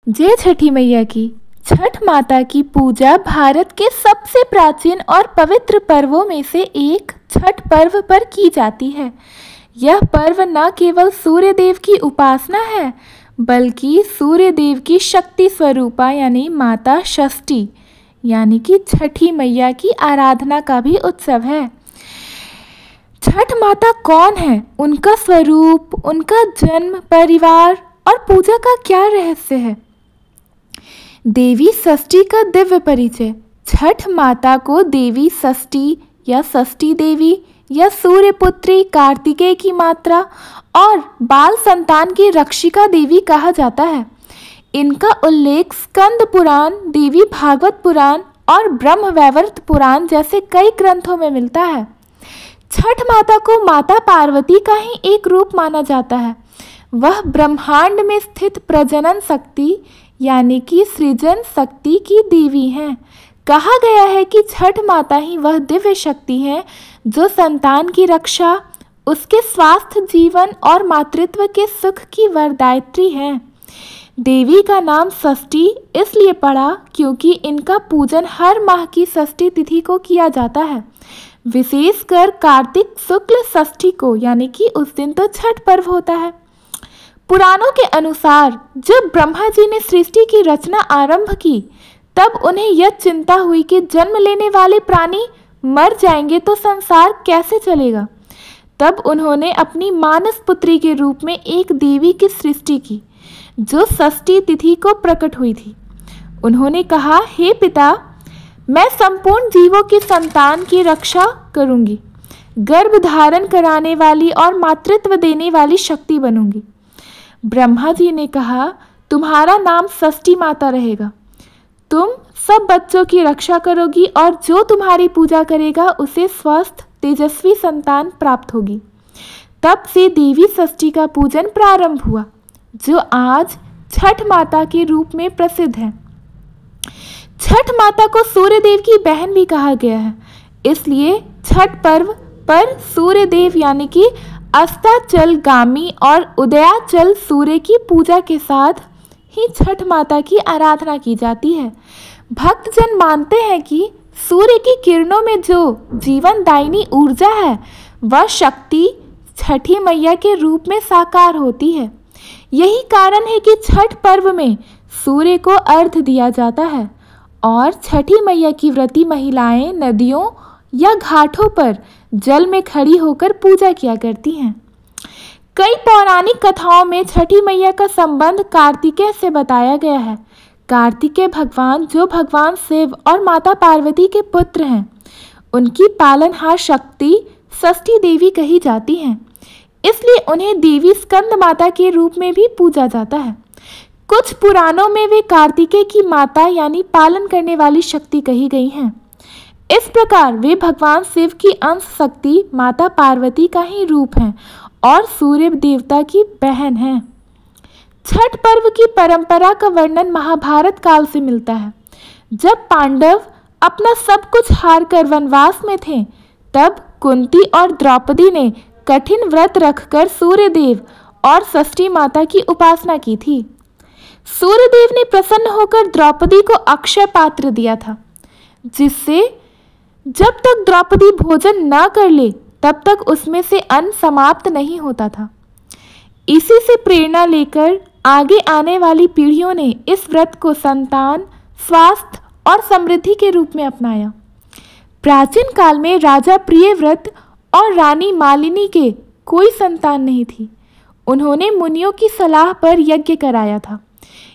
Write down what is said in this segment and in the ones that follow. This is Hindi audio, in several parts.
जय छठी मैया की। छठ माता की पूजा भारत के सबसे प्राचीन और पवित्र पर्वों में से एक छठ पर्व पर की जाती है। यह पर्व न केवल सूर्य देव की उपासना है बल्कि सूर्य देव की शक्ति स्वरूपा यानी माता षष्ठी यानी कि छठी मैया की आराधना का भी उत्सव है। छठ माता कौन है, उनका स्वरूप, उनका जन्म, परिवार और पूजा का क्या रहस्य है। देवी षष्ठी का दिव्य परिचय। छठ माता को देवी षष्ठी या षष्ठी देवी या सूर्यपुत्री, कार्तिकेय की मात्रा और बाल संतान की रक्षिका देवी कहा जाता है। इनका उल्लेख स्कंद पुराण, देवी भागवत पुराण और ब्रह्मवैवर्त पुराण जैसे कई ग्रंथों में मिलता है। छठ माता को माता पार्वती का ही एक रूप माना जाता है। वह ब्रह्मांड में स्थित प्रजनन शक्ति यानी कि सृजन शक्ति की देवी हैं। कहा गया है कि छठ माता ही वह दिव्य शक्ति है जो संतान की रक्षा, उसके स्वास्थ्य, जीवन और मातृत्व के सुख की वरदायित्री है। देवी का नाम षष्ठी इसलिए पड़ा क्योंकि इनका पूजन हर माह की षष्ठी तिथि को किया जाता है, विशेषकर कार्तिक शुक्ल षष्ठी को, यानी कि उस दिन तो छठ पर्व होता है। पुराणों के अनुसार जब ब्रह्मा जी ने सृष्टि की रचना आरंभ की तब उन्हें यह चिंता हुई कि जन्म लेने वाले प्राणी मर जाएंगे तो संसार कैसे चलेगा। तब उन्होंने अपनी मानस पुत्री के रूप में एक देवी की सृष्टि की जो षष्ठी तिथि को प्रकट हुई थी। उन्होंने कहा, हे पिता, मैं संपूर्ण जीवों की संतान की रक्षा करूंगी, गर्भ धारण कराने वाली और मातृत्व देने वाली शक्ति बनूंगी। ब्रह्मा जी ने कहा, तुम्हारा नाम षष्ठी माता रहेगा, तुम सब बच्चों की रक्षा करोगी और जो तुम्हारी पूजा करेगा उसे स्वस्थ तेजस्वी संतान प्राप्त होगी। तब से देवी षष्ठी का पूजन प्रारंभ हुआ जो आज छठ माता के रूप में प्रसिद्ध है। छठ माता को सूर्य देव की बहन भी कहा गया है, इसलिए छठ पर्व पर सूर्य देव यानी कि अस्ताचलगामी और उदयाचल सूर्य की पूजा के साथ ही छठ माता की आराधना की जाती है। भक्तजन मानते हैं कि सूर्य की किरणों में जो जीवनदायिनी ऊर्जा है वह शक्ति छठी मैया के रूप में साकार होती है। यही कारण है कि छठ पर्व में सूर्य को अर्घ्य दिया जाता है और छठी मैया की व्रती महिलाएं नदियों या घाटों पर जल में खड़ी होकर पूजा किया करती हैं। कई पौराणिक कथाओं में छठी मैया का संबंध कार्तिकेय से बताया गया है। कार्तिकेय भगवान जो भगवान शिव और माता पार्वती के पुत्र हैं, उनकी पालनहार शक्ति षष्ठी देवी कही जाती हैं, इसलिए उन्हें देवी स्कंद माता के रूप में भी पूजा जाता है। कुछ पुराणों में वे कार्तिकेय की माता यानी पालन करने वाली शक्ति कही गई हैं। इस प्रकार वे भगवान शिव की अंश शक्ति माता पार्वती का ही रूप हैं और सूर्य देवता की बहन हैं। छठ पर्व की परंपरा का वर्णन महाभारत काल से मिलता है। जब पांडव अपना सब कुछ हारकर वनवास में थे तब कुंती और द्रौपदी ने कठिन व्रत रखकर सूर्य देव और षष्ठी माता की उपासना की थी। सूर्य देव ने प्रसन्न होकर द्रौपदी को अक्षय पात्र दिया था, जिससे जब तक द्रौपदी भोजन न कर ले तब तक उसमें से अन्न समाप्त नहीं होता था। इसी से प्रेरणा लेकर आगे आने वाली पीढ़ियों ने इस व्रत को संतान, स्वास्थ्य और समृद्धि के रूप में अपनाया। प्राचीन काल में राजा प्रियव्रत और रानी मालिनी के कोई संतान नहीं थी। उन्होंने मुनियों की सलाह पर यज्ञ कराया था।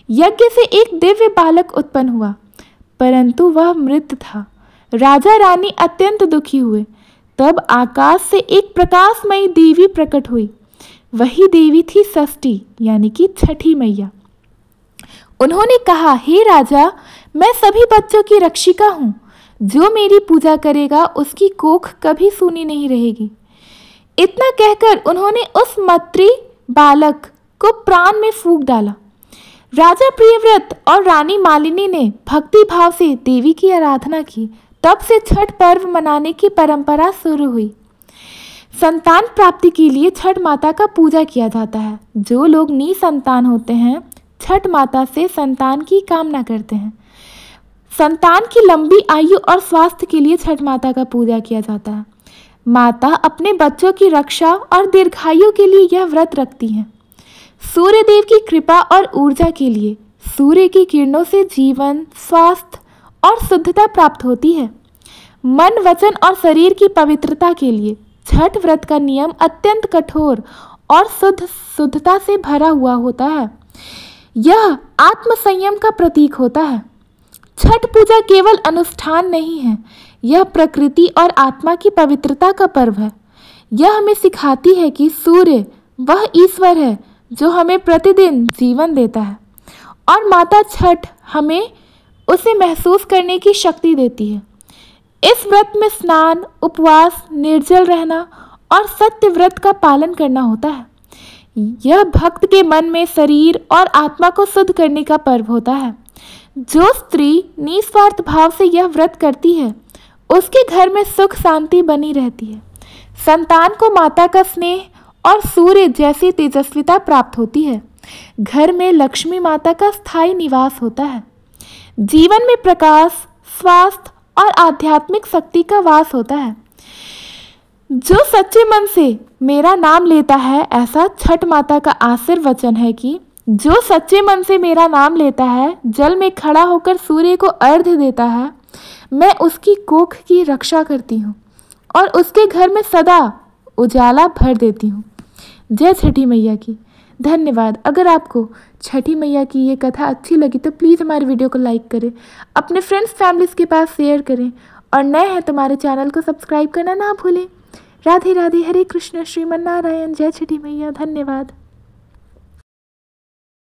यज्ञ से एक दिव्य बालक उत्पन्न हुआ, परंतु वह मृत था। राजा रानी अत्यंत दुखी हुए। तब आकाश से एक प्रकाशमयी देवी प्रकट हुई। वही देवी थी षष्ठी यानी कि छठी मैया। उन्होंने कहा, हे राजा, मैं सभी बच्चों की रक्षिका हूँ। जो मेरी पूजा करेगा उसकी कोख कभी सूनी नहीं रहेगी। इतना कहकर उन्होंने उस मत्री बालक को प्राण में फूंक डाला। राजा प्रियव्रत और रानी मालिनी ने भक्ति भाव से देवी की आराधना की। तब से छठ पर्व मनाने की परंपरा शुरू हुई। संतान प्राप्ति के लिए छठ माता का पूजा किया जाता है। जो लोग निसंतान होते हैं छठ माता से संतान की कामना करते हैं। संतान की लंबी आयु और स्वास्थ्य के लिए छठ माता का पूजा किया जाता है। माता अपने बच्चों की रक्षा और दीर्घायु के लिए यह व्रत रखती हैं। सूर्य देव की कृपा और ऊर्जा के लिए सूर्य की किरणों से जीवन, स्वास्थ्य और शुद्धता प्राप्त होती है। मन, वचन और शरीर की पवित्रता के लिए छठ व्रत का नियम अत्यंत कठोर और शुद्धता से भरा हुआ होता है। यह आत्म संयम का प्रतीक होता है। छठ पूजा केवल अनुष्ठान नहीं है, यह प्रकृति और आत्मा की पवित्रता का पर्व है। यह हमें सिखाती है कि सूर्य वह ईश्वर है जो हमें प्रतिदिन जीवन देता है और माता छठ हमें उसे महसूस करने की शक्ति देती है। इस व्रत में स्नान, उपवास, निर्जल रहना और सत्य व्रत का पालन करना होता है। यह भक्त के मन में शरीर और आत्मा को शुद्ध करने का पर्व होता है। जो स्त्री निस्वार्थ भाव से यह व्रत करती है उसके घर में सुख शांति बनी रहती है। संतान को माता का स्नेह और सूर्य जैसी तेजस्विता प्राप्त होती है। घर में लक्ष्मी माता का स्थायी निवास होता है। जीवन में प्रकाश, स्वास्थ्य और आध्यात्मिक शक्ति का वास होता है। जो सच्चे मन से मेरा नाम लेता है, ऐसा छठ माता का आशीर्वचन है कि जो सच्चे मन से मेरा नाम लेता है, जल में खड़ा होकर सूर्य को अर्घ्य देता है, मैं उसकी कोख की रक्षा करती हूँ और उसके घर में सदा उजाला भर देती हूँ। जय छठी मैया की। धन्यवाद। अगर आपको छठी मैया की ये कथा अच्छी लगी तो प्लीज़ हमारे वीडियो को लाइक करें, अपने फ्रेंड्स फैमिलीज़ के पास शेयर करें और नए हैं तो हमारे चैनल को सब्सक्राइब करना ना भूलें। राधे राधे, हरे कृष्ण, श्रीमन नारायण। जय छठी मैया। धन्यवाद।